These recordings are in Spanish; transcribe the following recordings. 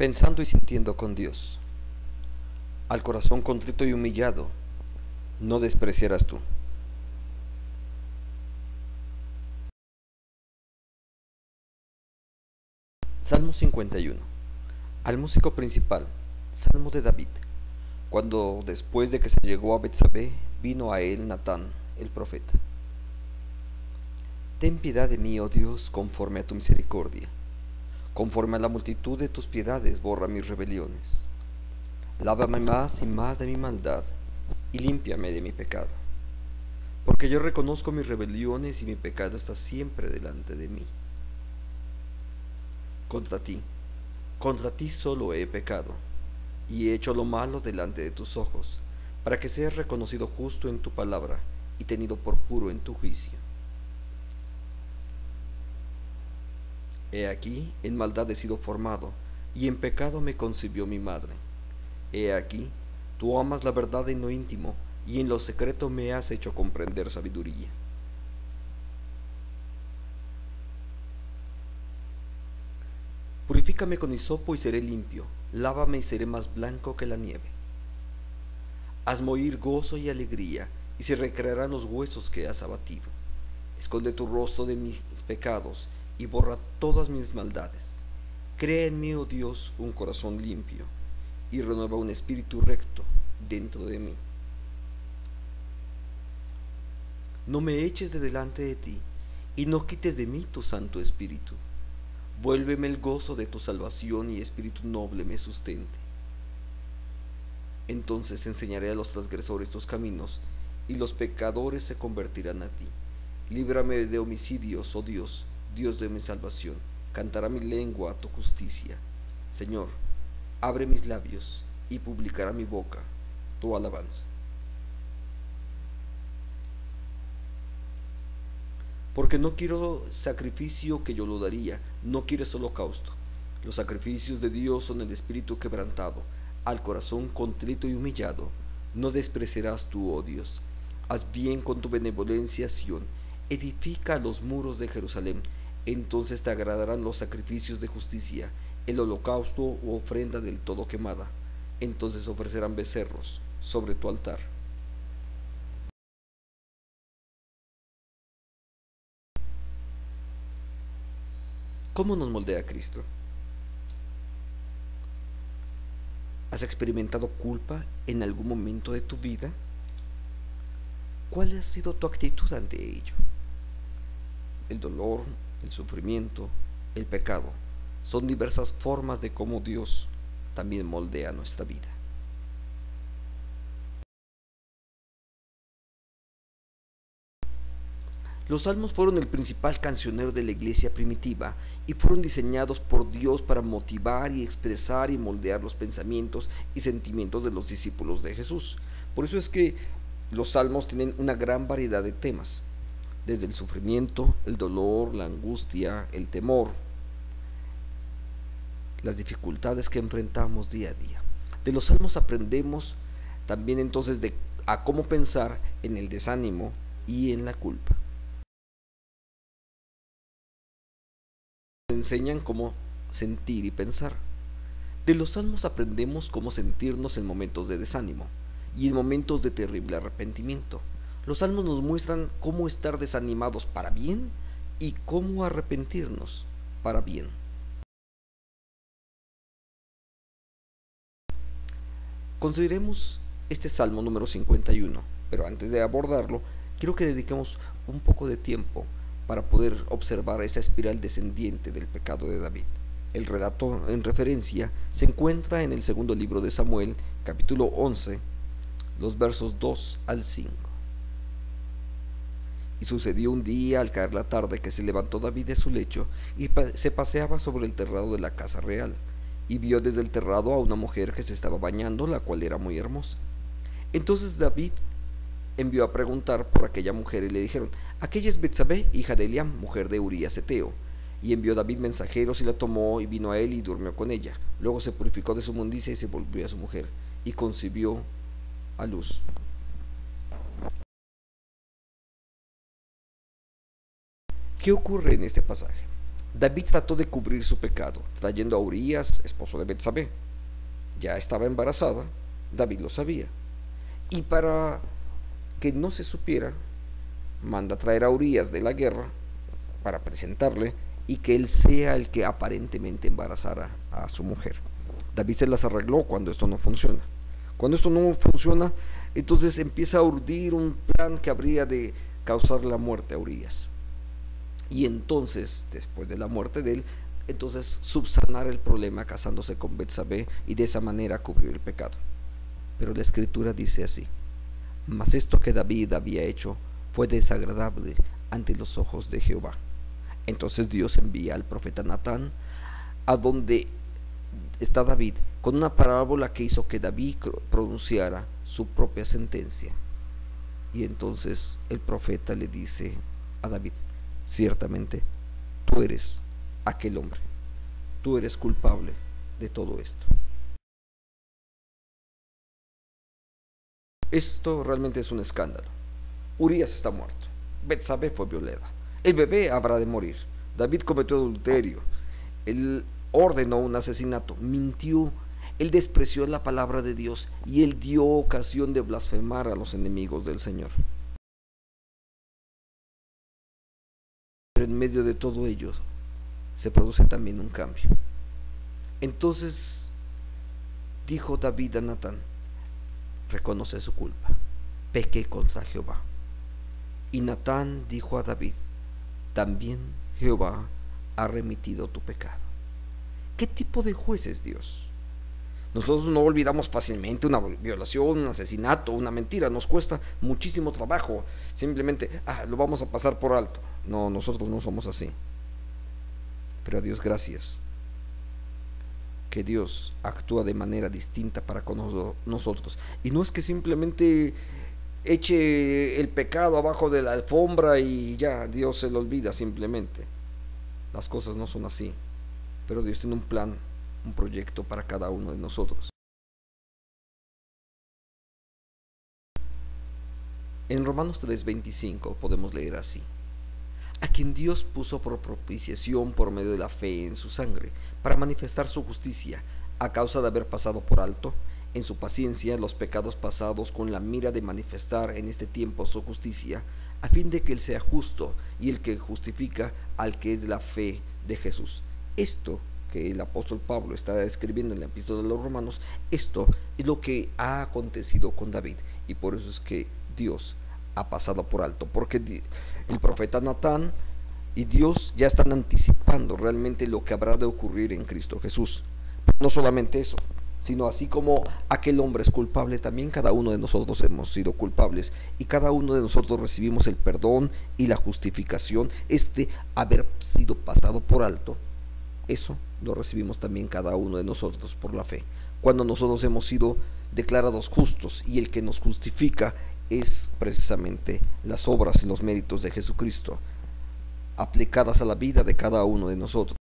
Pensando y sintiendo con Dios. Al corazón contrito y humillado, no despreciarás tú. Salmo 51. Al músico principal, Salmo de David. Cuando después de que se llegó a Betsabé, vino a él Natán, el profeta. Ten piedad de mí, oh Dios, conforme a tu misericordia. Conforme a la multitud de tus piedades, borra mis rebeliones. Lávame más y más de mi maldad, y límpiame de mi pecado. Porque yo reconozco mis rebeliones y mi pecado está siempre delante de mí. Contra ti solo he pecado, y he hecho lo malo delante de tus ojos, para que seas reconocido justo en tu palabra y tenido por puro en tu juicio. He aquí, en maldad he sido formado, y en pecado me concibió mi madre. He aquí, tú amas la verdad en lo íntimo, y en lo secreto me has hecho comprender sabiduría. Purifícame con hisopo y seré limpio, lávame y seré más blanco que la nieve. Hazme oír gozo y alegría, y se recrearán los huesos que has abatido. Esconde tu rostro de mis pecados, y borra todas mis maldades. Crea en mí, oh Dios, un corazón limpio, y renueva un espíritu recto dentro de mí. No me eches de delante de ti, y no quites de mí tu Santo Espíritu. Vuélveme el gozo de tu salvación, y espíritu noble me sustente. Entonces enseñaré a los transgresores tus caminos, y los pecadores se convertirán a ti. Líbrame de homicidios, oh Dios, Dios de mi salvación. Cantará mi lengua a tu justicia. Señor, abre mis labios, y publicará mi boca tu alabanza. Porque no quiero sacrificio que yo lo daría, no quieres holocausto. Los sacrificios de Dios son el espíritu quebrantado, al corazón contrito y humillado, no despreciarás tú, oh Dios. Haz bien con tu benevolencia, Sión, edifica los muros de Jerusalén, entonces te agradarán los sacrificios de justicia, el holocausto u ofrenda del todo quemada, entonces ofrecerán becerros sobre tu altar. ¿Cómo nos moldea Cristo? ¿Has experimentado culpa en algún momento de tu vida? ¿Cuál ha sido tu actitud ante ello? El dolor, el sufrimiento, el pecado son diversas formas de cómo Dios también moldea nuestra vida. Los salmos fueron el principal cancionero de la iglesia primitiva y fueron diseñados por Dios para motivar y expresar y moldear los pensamientos y sentimientos de los discípulos de Jesús. Por eso es que los salmos tienen una gran variedad de temas, desde el sufrimiento, el dolor, la angustia, el temor, las dificultades que enfrentamos día a día. De los salmos aprendemos también entonces a cómo pensar en el desánimo y en la culpa. Enseñan cómo sentir y pensar. De los salmos aprendemos cómo sentirnos en momentos de desánimo y en momentos de terrible arrepentimiento. Los salmos nos muestran cómo estar desanimados para bien y cómo arrepentirnos para bien. Consideremos este Salmo número 51, pero antes de abordarlo, quiero que dediquemos un poco de tiempo para poder observar esa espiral descendiente del pecado de David. El relato en referencia se encuentra en el segundo libro de Samuel, capítulo 11, los versos 2 al 5. Y sucedió un día al caer la tarde que se levantó David de su lecho y se paseaba sobre el terrado de la casa real, y vio desde el terrado a una mujer que se estaba bañando, la cual era muy hermosa. Entonces David envió a preguntar por aquella mujer y le dijeron: aquella es Betsabé, hija de Eliam, mujer de Urías Eteo. Y envió David mensajeros y la tomó y vino a él y durmió con ella. Luego se purificó de su inmundicia y se volvió a su mujer y concibió a luz. ¿Qué ocurre en este pasaje? David trató de cubrir su pecado, trayendo a Urías, esposo de Betsabé. Ya estaba embarazada, David lo sabía. Y para que no se supiera, manda traer a Urías de la guerra para presentarle y que él sea el que aparentemente embarazara a su mujer. David se las arregló cuando esto no funciona. Cuando esto no funciona, entonces empieza a urdir un plan que habría de causar la muerte a Urías. Y entonces, después de la muerte de él, entonces subsanar el problema casándose con Betsabé y de esa manera cubrir el pecado. Pero la escritura dice así: mas esto que David había hecho fue desagradable ante los ojos de Jehová. Entonces Dios envía al profeta Natán a donde está David con una parábola que hizo que David pronunciara su propia sentencia. Y entonces el profeta le dice a David: ciertamente tú eres aquel hombre, tú eres culpable de todo esto. Esto realmente es un escándalo. Urías está muerto, Betsabé fue violada, el bebé habrá de morir, David cometió adulterio, él ordenó un asesinato, mintió, él despreció la palabra de Dios y él dio ocasión de blasfemar a los enemigos del Señor. Pero en medio de todo ello se produce también un cambio. Entonces dijo David a Natán: reconoce su culpa, pequé contra Jehová. Y Natán dijo a David: también Jehová ha remitido tu pecado. ¿Qué tipo de juez es Dios? Nosotros no olvidamos fácilmente una violación, un asesinato, una mentira. Nos cuesta muchísimo trabajo. Simplemente, lo vamos a pasar por alto. No, nosotros no somos así. Pero a Dios gracias, que Dios actúa de manera distinta para con nosotros. Y no es que simplemente eche el pecado abajo de la alfombra y ya Dios se lo olvida simplemente. Las cosas no son así. Pero Dios tiene un plan, un proyecto para cada uno de nosotros. En Romanos 3:25 podemos leer así: a quien Dios puso por propiciación por medio de la fe en su sangre, para manifestar su justicia, a causa de haber pasado por alto, en su paciencia, los pecados pasados, con la mira de manifestar en este tiempo su justicia, a fin de que Él sea justo y el que justifica al que es de la fe de Jesús. Esto que el apóstol Pablo está describiendo en la epístola de los Romanos, esto es lo que ha acontecido con David, y por eso es que Dios ha pasado por alto, porque el profeta Natán y Dios ya están anticipando realmente lo que habrá de ocurrir en Cristo Jesús. No solamente eso, sino así como aquel hombre es culpable, también cada uno de nosotros hemos sido culpables, y cada uno de nosotros recibimos el perdón y la justificación, haber sido pasado por alto. Eso lo recibimos también cada uno de nosotros por la fe, cuando nosotros hemos sido declarados justos, y el que nos justifica es precisamente las obras y los méritos de Jesucristo aplicadas a la vida de cada uno de nosotros.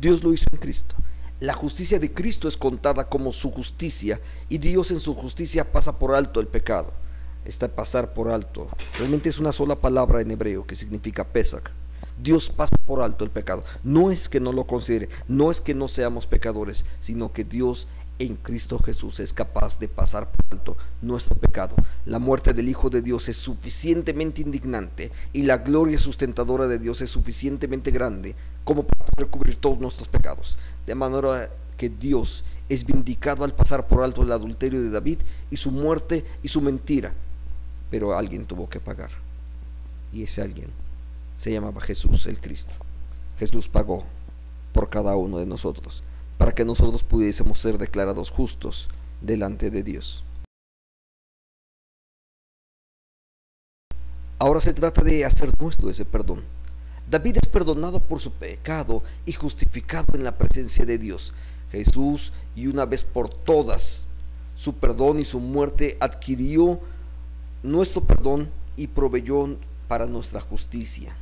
Dios lo hizo en Cristo. La justicia de Cristo es contada como su justicia, y Dios en su justicia pasa por alto el pecado. Pasar por alto realmente es una sola palabra en hebreo que significa pesach. Dios pasa por alto el pecado. No es que no lo considere, no es que no seamos pecadores, sino que Dios en Cristo Jesús es capaz de pasar por alto nuestro pecado. La muerte del Hijo de Dios es suficientemente indignante, y la gloria sustentadora de Dios es suficientemente grande como para poder cubrir todos nuestros pecados. De manera que Dios es vindicado al pasar por alto el adulterio de David y su muerte y su mentira. Pero alguien tuvo que pagar, y ese alguien se llamaba Jesús el Cristo. Jesús pagó por cada uno de nosotros, para que nosotros pudiésemos ser declarados justos delante de Dios. Ahora se trata de hacer nuestro ese perdón. David es perdonado por su pecado y justificado en la presencia de Dios. Jesús, y una vez por todas, su perdón y su muerte adquirió nuestro perdón y proveyó para nuestra justicia.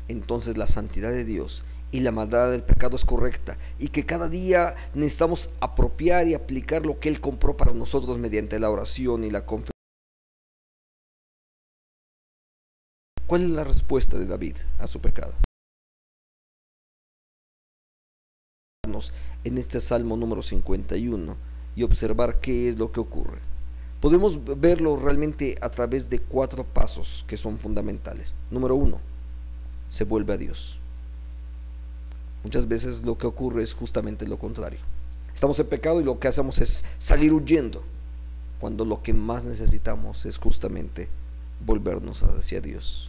Entonces la santidad de Dios y la maldad del pecado es correcta, y que cada día necesitamos apropiar y aplicar lo que Él compró para nosotros mediante la oración y la confesión. ¿Cuál es la respuesta de David a su pecado? En este Salmo número 51 y observar qué es lo que ocurre. Podemos verlo realmente a través de 4 pasos que son fundamentales. Número 1, se vuelve a Dios. Muchas veces lo que ocurre es justamente lo contrario. Estamos en pecado y lo que hacemos es salir huyendo, cuando lo que más necesitamos es justamente volvernos hacia Dios.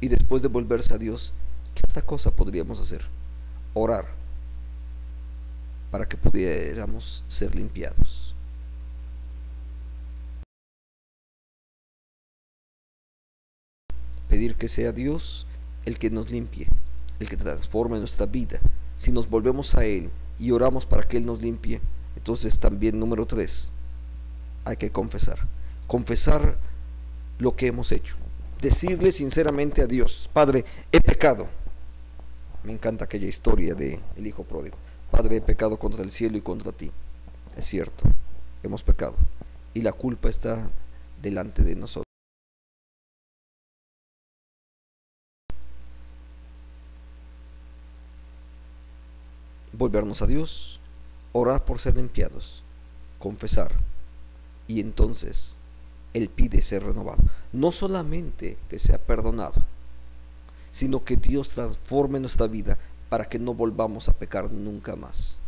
Y después de volverse a Dios, ¿qué otra cosa podríamos hacer? Orar para que pudiéramos ser limpiados. Pedir que sea Dios el que nos limpie, el que transforme nuestra vida. Si nos volvemos a Él y oramos para que Él nos limpie, entonces también número 3, hay que confesar. Confesar lo que hemos hecho. Decirle sinceramente a Dios: Padre, he pecado. Me encanta aquella historia del hijo pródigo. Padre, he pecado contra el cielo y contra ti. Es cierto, hemos pecado y la culpa está delante de nosotros. Volvernos a Dios, orar por ser limpiados, confesar, y entonces Él pide ser renovado. No solamente que sea perdonado, sino que Dios transforme nuestra vida para que no volvamos a pecar nunca más.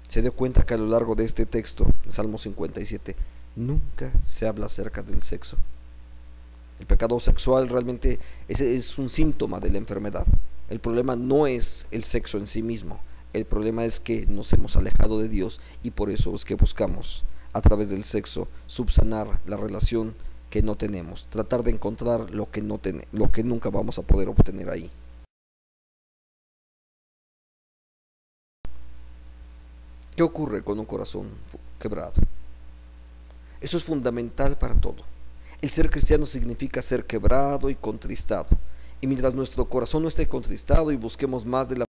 Se dio cuenta que a lo largo de este texto, Salmo 57, nunca se habla acerca del sexo. El pecado sexual realmente es un síntoma de la enfermedad. El problema no es el sexo en sí mismo. El problema es que nos hemos alejado de Dios y por eso es que buscamos a través del sexo subsanar la relación que no tenemos, tratar de encontrar lo que nunca vamos a poder obtener ahí. ¿Qué ocurre con un corazón quebrado? Eso es fundamental para todo. El ser cristiano significa ser quebrado y contristado. Y mientras nuestro corazón no esté contristado y busquemos más de la...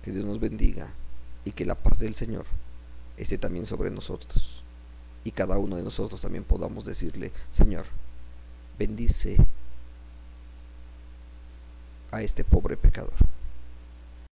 Que Dios nos bendiga y que la paz del Señor esté también sobre nosotros. Y cada uno de nosotros también podamos decirle: Señor, bendice a este pobre pecador.